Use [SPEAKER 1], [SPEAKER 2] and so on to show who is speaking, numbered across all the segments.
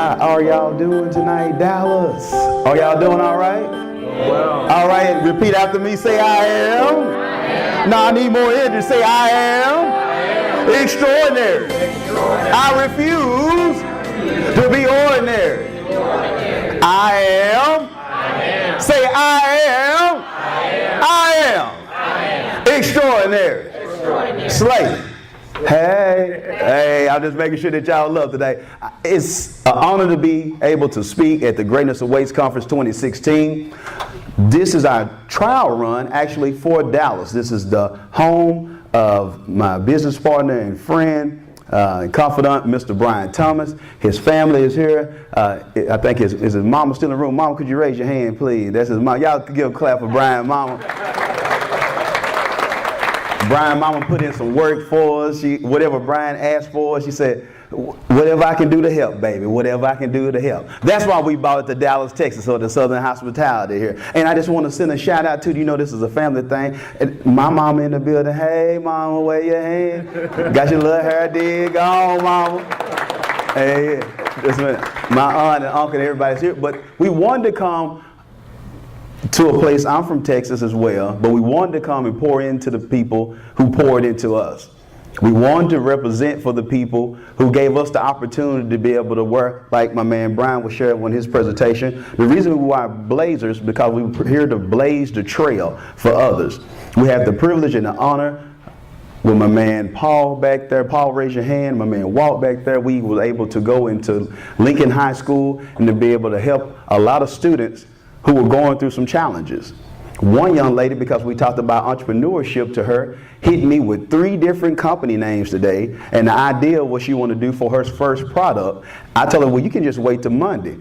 [SPEAKER 1] How are y'all doing tonight, Dallas? Are y'all doing all right?
[SPEAKER 2] Well.
[SPEAKER 1] All right, repeat after me. Say, I am. No, I need more energy. Say, I am extraordinary. I refuse to be ordinary. I am. Say, I am extraordinary. Slate. Hey, I'm just making sure that y'all love today. It's an honor to be able to speak at the Greatness Awaits Conference 2016. This is our trial run actually for Dallas. This is the home of my business partner and friend and confidant, Mr. Brian Thomas. His family is here. I think his mama still in the room. Mama, could you raise your hand, please? That's his mom. Y'all give a clap for Brian, mama. Brian mama put in some work for us. Whatever Brian asked for, she said, whatever I can do to help, baby, whatever I can do to help. That's why we bought it to Dallas, Texas, or the Southern Hospitality here. And I just want to send a shout out to you. You know, this is a family thing. And my mama in the building. Hey, mama, wave your hand. Got your little hair did. Go on, mama. Hey, my aunt and uncle and everybody's here. But we wanted to come to a place. I'm from Texas as well, but we wanted to come and pour into the people who poured into us. We wanted to represent for the people who gave us the opportunity to be able to work, like my man Brian was sharing in his presentation. The reason we wear blazers because we're here to blaze the trail for others. We have the privilege and the honor with my man Paul back there. Paul, raise your hand. My man Walt back there. We were able to go into Lincoln High School and to be able to help a lot of students who were going through some challenges. One young lady, because we talked about entrepreneurship to her, hit me with 3 different company names today, and the idea of what she wanted to do for her first product. I told her, well, you can just wait till Monday.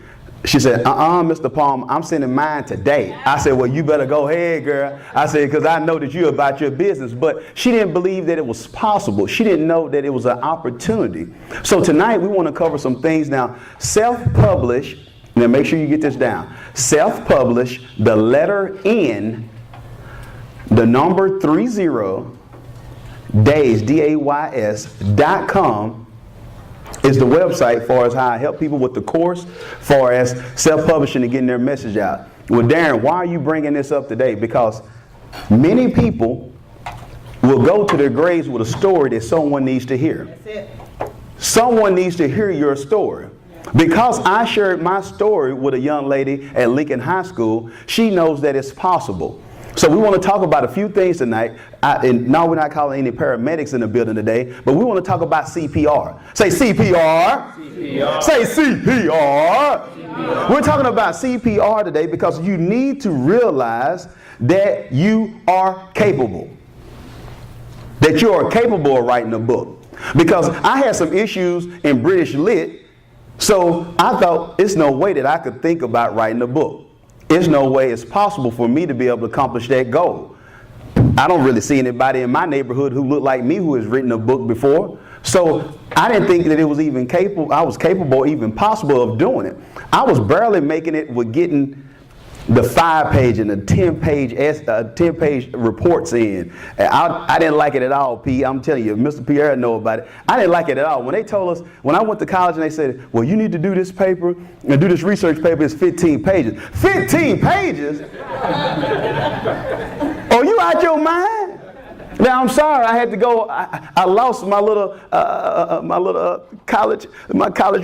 [SPEAKER 1] She said, Mr. Palm, I'm sending mine today. I said, well, you better go ahead, girl. I said, because I know that you're about your business. But she didn't believe that it was possible. She didn't know that it was an opportunity. So tonight we want to cover some things. Now, self-publish. Now make sure you get this down. Self-publish, the letter N, the number 30, days, DAYS.com is the website for as how I help people with the course for as self-publishing and getting their message out. Well, Darren, why are you bringing this up today? Because many people will go to their graves with a story that someone needs to hear.
[SPEAKER 3] That's it.
[SPEAKER 1] Someone needs to hear your story. Because I shared my story with a young lady at Lincoln High School, she knows that it's possible. So we want to talk about a few things tonight. And no, we're not calling any paramedics in the building today, but we want to talk about CPR. Say CPR. CPR. Say CPR. CPR. We're talking about CPR today because you need to realize that you are capable. That you are capable of writing a book. Because I had some issues in British Lit. So I thought, it's no way that I could think about writing a book. It's no way it's possible for me to be able to accomplish that goal. I don't really see anybody in my neighborhood who looked like me who has written a book before. So I didn't think that it was even capable, I was capable, even possible of doing it. I was barely making it with getting the 5-page and the 10-page reports in. I didn't like it at all, P. I'm telling you, Mr. Pierre know about it. I didn't like it at all. When they told us, when I went to college and they said, well, you need to do this paper and do this research paper, it's 15 pages. 15 pages? Are you out your mind? Now, I'm sorry, I had to go, I lost my little college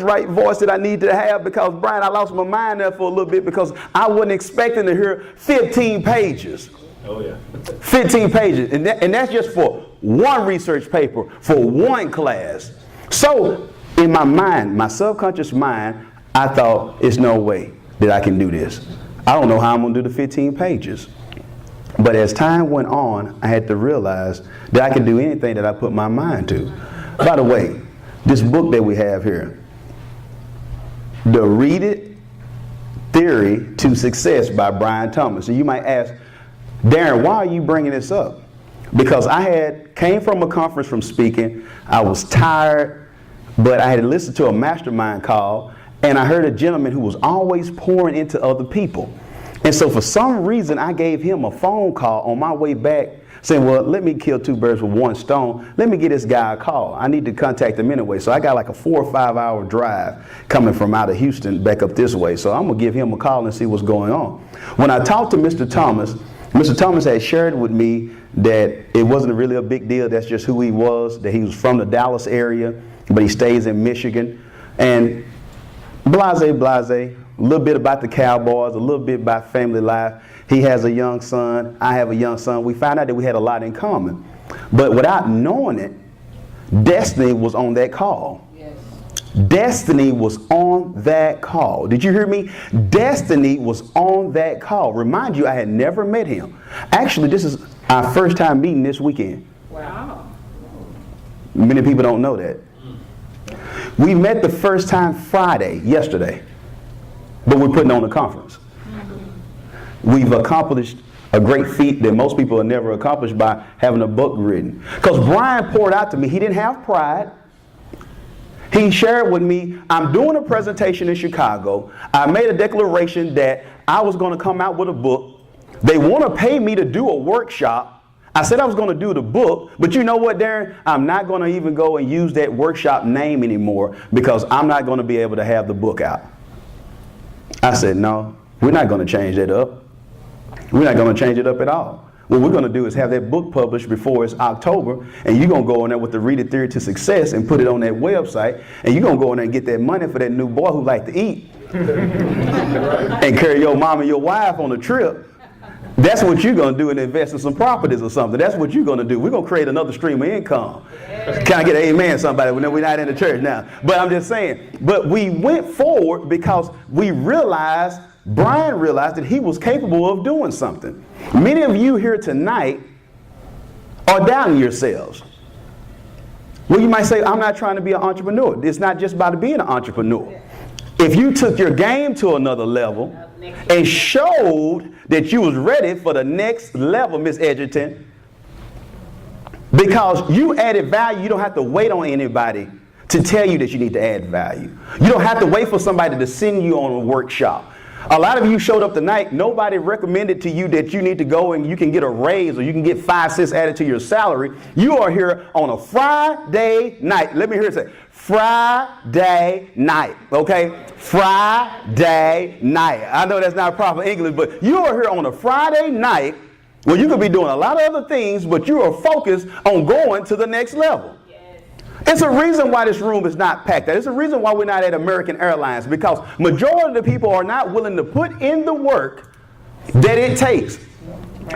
[SPEAKER 1] right voice that I needed to have because, Brian, I lost my mind there for a little bit because I wasn't expecting to hear 15 pages.
[SPEAKER 2] Oh, yeah.
[SPEAKER 1] 15 pages, and that's just for one research paper, for one class. So, in my mind, my subconscious mind, I thought, it's no way that I can do this. I don't know how I'm going to do the 15 pages. But as time went on, I had to realize that I could do anything that I put my mind to. By the way, this book that we have here, The Read It Theory to Success by Brian Thomas. And you might ask, Darren, why are you bringing this up? Because I came from a conference from speaking. I was tired, but I had listened to a mastermind call, and I heard a gentleman who was always pouring into other people. And so for some reason, I gave him a phone call on my way back saying, well, let me kill two birds with one stone. Let me get this guy a call. I need to contact him anyway. So I got like a 4 or 5 hour drive coming from out of Houston back up this way. So I'm going to give him a call and see what's going on. When I talked to Mr. Thomas had shared with me that it wasn't really a big deal. That's just who he was, that he was from the Dallas area, but he stays in Michigan. And blase, a little bit about the Cowboys, a little bit about family life. He has a young son. I have a young son. We found out that we had a lot in common. But without knowing it, destiny was on that call. Yes. Destiny was on that call. Did you hear me? Destiny was on that call. Remind you, I had never met him. Actually, this is our first time meeting this weekend.
[SPEAKER 2] Wow.
[SPEAKER 1] Many people don't know that. We met the first time Friday, yesterday, but we're putting on a conference. We've accomplished a great feat that most people have never accomplished by having a book written. Because Brian poured out to me, he didn't have pride. He shared with me, I'm doing a presentation in Chicago. I made a declaration that I was going to come out with a book. They want to pay me to do a workshop. I said I was going to do the book, but you know what, Darren? I'm not going to even go and use that workshop name anymore because I'm not going to be able to have the book out. I said, no, we're not going to change that up. We're not going to change it up at all. What we're going to do is have that book published before it's October, and you're going to go in there with the Reader Theory to Success and put it on that website, and you're going to go in there and get that money for that new boy who like to eat and carry your mom and your wife on a trip. That's what you're going to do and invest in some properties or something. That's what you're going to do. We're going to create another stream of income. Can I get an amen, somebody? We're not in the church now. But I'm just saying, but we went forward because we realized, Brian realized that he was capable of doing something. Many of you here tonight are doubting yourselves. Well, you might say, I'm not trying to be an entrepreneur. It's not just about being an entrepreneur. If you took your game to another level and showed that you was ready for the next level, Miss Edgerton, because you added value, you don't have to wait on anybody to tell you that you need to add value. You don't have to wait for somebody to send you on a workshop. A lot of you showed up tonight, nobody recommended to you that you need to go and you can get a raise or you can get 5 cents added to your salary. You are here on a Friday night. Let me hear it say, Friday night, okay? Friday night. I know that's not proper English, but you are here on a Friday night where you could be doing a lot of other things, but you are focused on going to the next level. It's a reason why this room is not packed. It's a reason why we're not at American Airlines, because majority of the people are not willing to put in the work that it takes.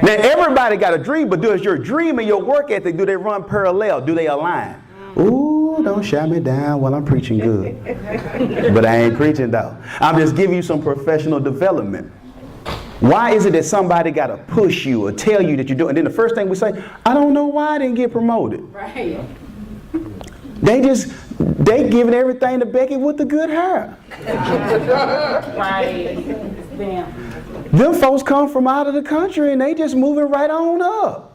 [SPEAKER 1] Now, everybody got a dream, but does your dream and your work ethic, do they run parallel? Do they align? Ooh, don't shut me down while I'm preaching good. But I ain't preaching though. I'm just giving you some professional development. Why is it that somebody got to push you or tell you that you're doing? And then the first thing we say, I don't know why I didn't get promoted.
[SPEAKER 2] Right.
[SPEAKER 1] They giving everything to Becky with the good hair.
[SPEAKER 2] Right.
[SPEAKER 1] Them folks come from out of the country and they just moving right on up.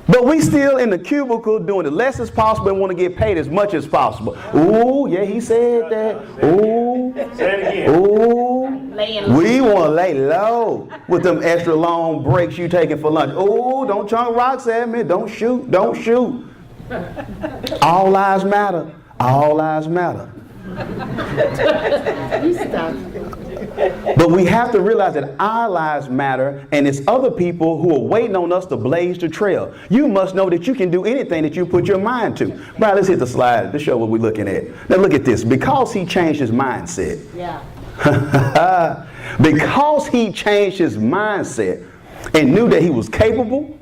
[SPEAKER 1] But we still in the cubicle doing the less as possible and want to get paid as much as possible. Ooh, yeah, he said that. Ooh, ooh. We want to lay low with them extra long breaks you taking for lunch. Ooh, don't chunk rocks at me. Don't shoot. Don't shoot. All lives matter. All lives matter. But we have to realize that our lives matter, and it's other people who are waiting on us to blaze the trail. You must know that you can do anything that you put your mind to. Brian, let's hit the slide to show what we're looking at. Now look at this. Because he changed his mindset.
[SPEAKER 2] Yeah.
[SPEAKER 1] Because he changed his mindset and knew that he was capable.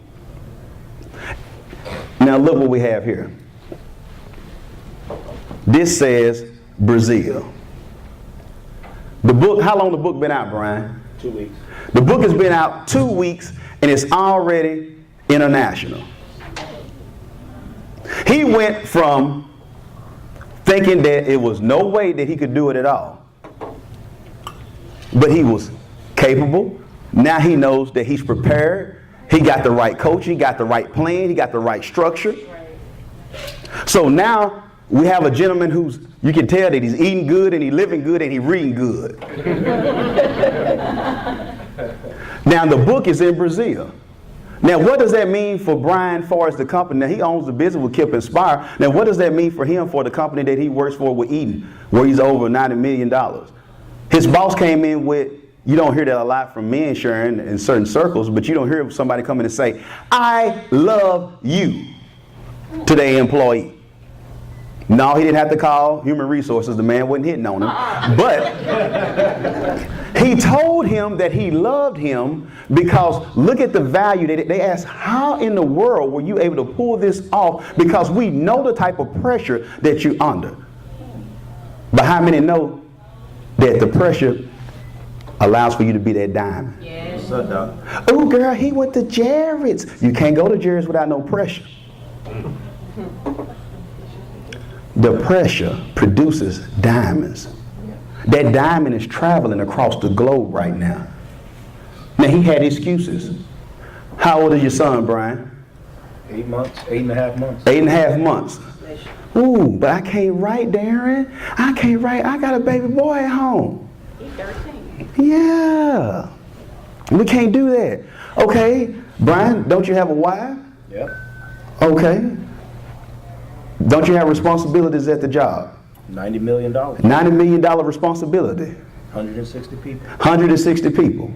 [SPEAKER 1] Now look what we have here. This says Brazil. The book, how long the book been out, Brian?
[SPEAKER 3] 2 weeks.
[SPEAKER 1] The book has been out 2 weeks and it's already international. He went from thinking that it was no way that he could do it at all. But he was capable. Now he knows that he's prepared. He got the right coaching, he got the right plan, he got the right structure. So now we have a gentleman who's, you can tell that he's eating good and he's living good and he's reading good. Now the book is in Brazil. Now, what does that mean for Brian as far as the company? Now, he owns the business with Kip Inspire. Now, what does that mean for him for the company that he works for with Eden, where he's over $90 million? His boss came in with, you don't hear that a lot from men, Sharon, in certain circles, but you don't hear somebody come in and say, I love you to their employee. No, he didn't have to call human resources. The man wasn't hitting on him. But he told him that he loved him because look at the value. They asked, how in the world were you able to pull this off? Because we know the type of pressure that you're under. But how many know that the pressure allows for you to be that diamond?
[SPEAKER 2] Yes.
[SPEAKER 1] Oh, girl, he went to Jared's. You can't go to Jared's without no pressure. The pressure produces diamonds. That diamond is traveling across the globe right now. Now, he had excuses. How old is your son, Brian?
[SPEAKER 3] 8 months, 8.5 months.
[SPEAKER 1] 8.5 months. Ooh, but I can't write, Darren. I can't write. I got a baby boy at home.
[SPEAKER 2] He's 13.
[SPEAKER 1] Yeah. We can't do that. Okay, Brian, don't you have a wife?
[SPEAKER 3] Yep.
[SPEAKER 1] Okay. Don't you have responsibilities at the job?
[SPEAKER 3] $90 million.
[SPEAKER 1] $90 million responsibility.
[SPEAKER 3] 160 people.
[SPEAKER 1] 160 people.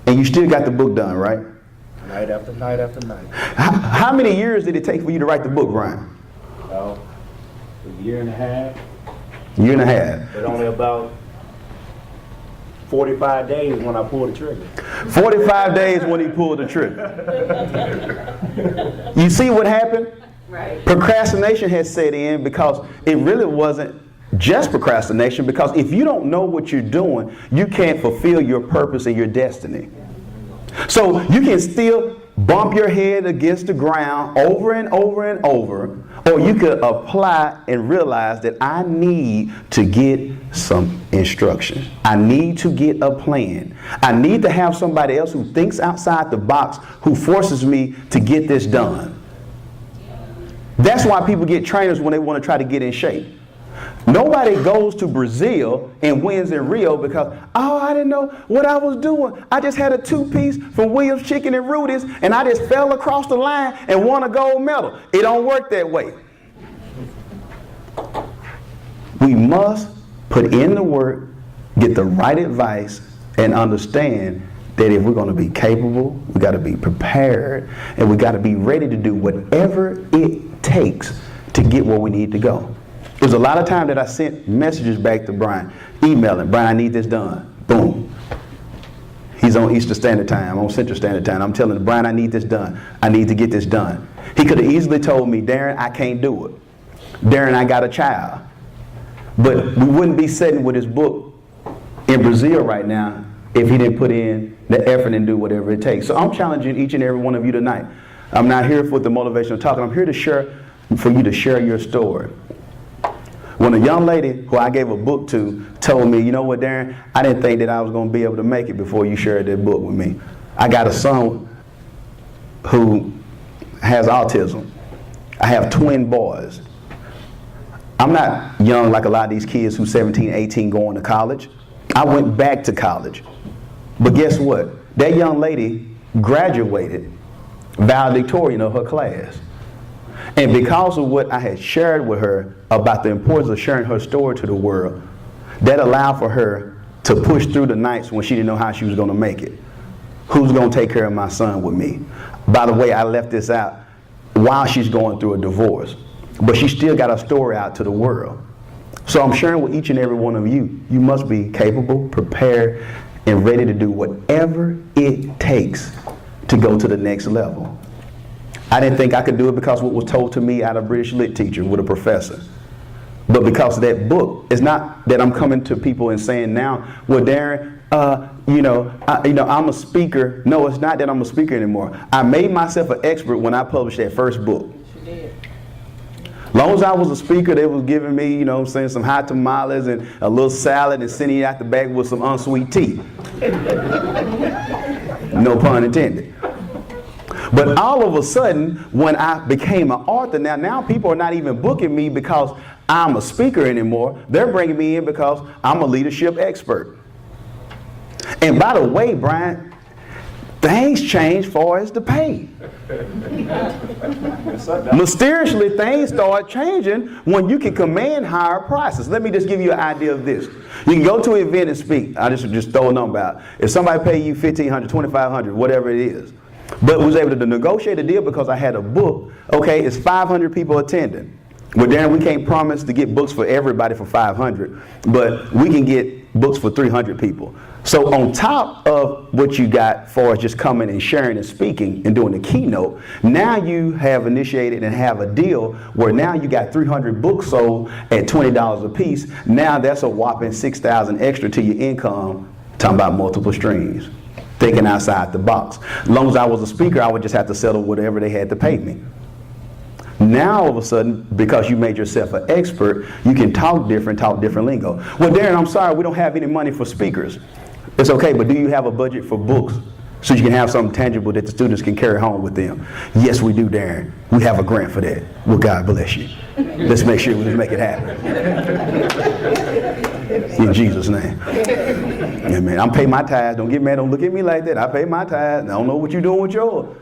[SPEAKER 1] And you still got the book done, right?
[SPEAKER 3] Night after night after night.
[SPEAKER 1] How many years did it take for you to write the book, Brian?
[SPEAKER 3] About a year and a half.
[SPEAKER 1] Year and a half.
[SPEAKER 3] But only about 45 days when I pulled the trigger.
[SPEAKER 1] 45 days when he pulled the trigger. You see what happened?
[SPEAKER 2] Right.
[SPEAKER 1] Procrastination has set in because it really wasn't just procrastination, because if you don't know what you're doing, you can't fulfill your purpose and your destiny. So you can still bump your head against the ground over and over and over, or you could apply and realize that I need to get some instruction. I need to get a plan. I need to have somebody else who thinks outside the box, who forces me to get this done. That's why people get trainers when they want to try to get in shape. Nobody goes to Brazil and wins in Rio because, oh, I didn't know what I was doing. I just had a 2-piece from Williams Chicken and Rudy's and I just fell across the line and won a gold medal. It don't work that way. We must put in the work, get the right advice, and understand that if we're going to be capable, we got to be prepared, and we got to be ready to do whatever it takes to get where we need to go. There's a lot of time that I sent messages back to Brian, emailing, Brian, I need this done. Boom. He's on Eastern Standard Time, on Central Standard Time. I'm telling him, Brian, I need this done. I need to get this done. He could have easily told me, Darren, I can't do it. Darren, I got a child. But we wouldn't be sitting with his book in Brazil right now if he didn't put in the effort and do whatever it takes. So I'm challenging each and every one of you tonight. I'm not here for the motivational talk. I'm here to share, for you to share your story. When a young lady who I gave a book to told me, you know what, Darren, I didn't think that I was going to be able to make it before you shared that book with me. I got a son who has autism. I have twin boys. I'm not young like a lot of these kids who's 17, 18 going to college. I went back to college. But guess what? That young lady graduated valedictorian of her class. And because of what I had shared with her about the importance of sharing her story to the world, that allowed for her to push through the nights when she didn't know how she was going to make it. Who's going to take care of my son with me? By the way, I left this out while she's going through a divorce. But she still got her story out to the world. So I'm sharing with each and every one of you, you must be capable, prepared, and ready to do whatever it takes to go to the next level. I didn't think I could do it because what was told to me out of British lit teacher with a professor. But because of that book, it's not that I'm coming to people and saying now, well, Darren, I'm a speaker. No, it's not that I'm a speaker anymore. I made myself an expert when I published that first book. Long as I was a speaker, they was giving me, some hot tamales and a little salad and sending you out the back with some unsweet tea. No pun intended. But all of a sudden, when I became an author, now people are not even booking me because I'm a speaker anymore. They're bringing me in because I'm a leadership expert. And by the way, Brian, things change far as the pay. Mysteriously, things start changing when you can command higher prices. Let me just give you an idea of this. You can go to an event and speak. I just throw a number out. If somebody pay you $1,500, $2,500, whatever it is, but was able to negotiate a deal because I had a book, okay, it's 500 people attending. Well, Darren, we can't promise to get books for everybody for 500, but we can get books for 300 people. So on top of what you got for just coming and sharing and speaking and doing the keynote, now you have initiated and have a deal where now you got 300 books sold at $20 a piece. Now that's a whopping $6,000 extra to your income. Talking about multiple streams, thinking outside the box. As long as I was a speaker, I would just have to settle whatever they had to pay me. Now all of a sudden, because you made yourself an expert, you can talk different lingo. Well, Darren, I'm sorry, we don't have any money for speakers. It's okay, but do you have a budget for books so you can have something tangible that the students can carry home with them? Yes, we do, Darren. We have a grant for that. Well, God bless you. Let's make sure we make it happen. In Jesus' name. Amen. I'm paying my tithes. Don't get mad. Don't look at me like that. I pay my tithes. I don't know what you're doing with yours.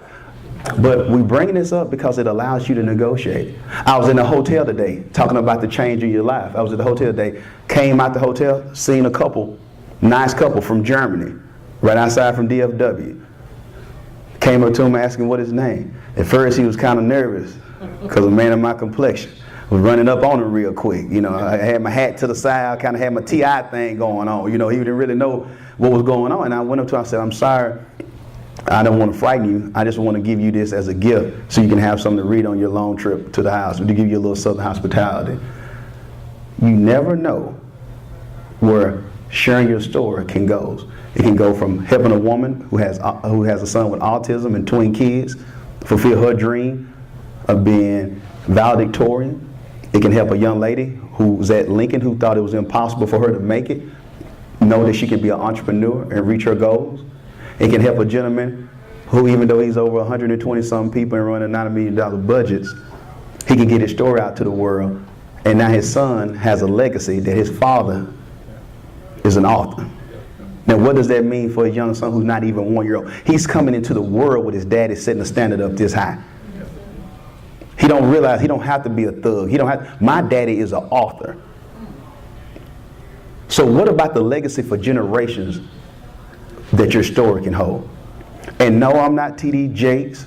[SPEAKER 1] But we bringing this up because it allows you to negotiate. I was in a hotel today talking about the change in your life. I was at the hotel today, came out the hotel, seen a couple, nice couple from Germany, right outside from DFW. Came up to him asking what his name. At first he was kind of nervous because a man of my complexion was running up on him real quick. You know, I had my hat to the side, I kind of had my TI thing going on. You know, he didn't really know what was going on. And I went up to him and said, I'm sorry. I don't want to frighten you. I just want to give you this as a gift so you can have something to read on your long trip to the house, to give you a little Southern hospitality. You never know where sharing your story can go. It can go from helping a woman who has a son with autism and twin kids fulfill her dream of being valedictorian. It can help a young lady who's at Lincoln who thought it was impossible for her to make it know that she can be an entrepreneur and reach her goals. It can help a gentleman who, even though he's over 120-some people and running $9 million budgets, he can get his story out to the world. And now his son has a legacy that his father is an author. Now, what does that mean for a young son who's not even 1 year old? He's coming into the world with his daddy setting the standard up this high. He don't realize he don't have to be a thug. My daddy is an author. So what about the legacy for generations that your story can hold? And no, I'm not T.D. Jakes.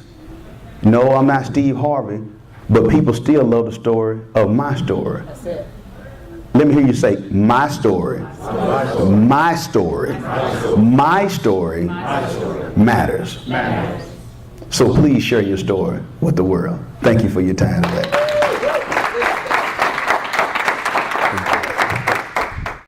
[SPEAKER 1] No, I'm not Steve Harvey. But people still love the story of my story.
[SPEAKER 2] That's it.
[SPEAKER 1] Let me hear you say, my story. My story. My story matters. So please share your story with the world. Thank you for your time today.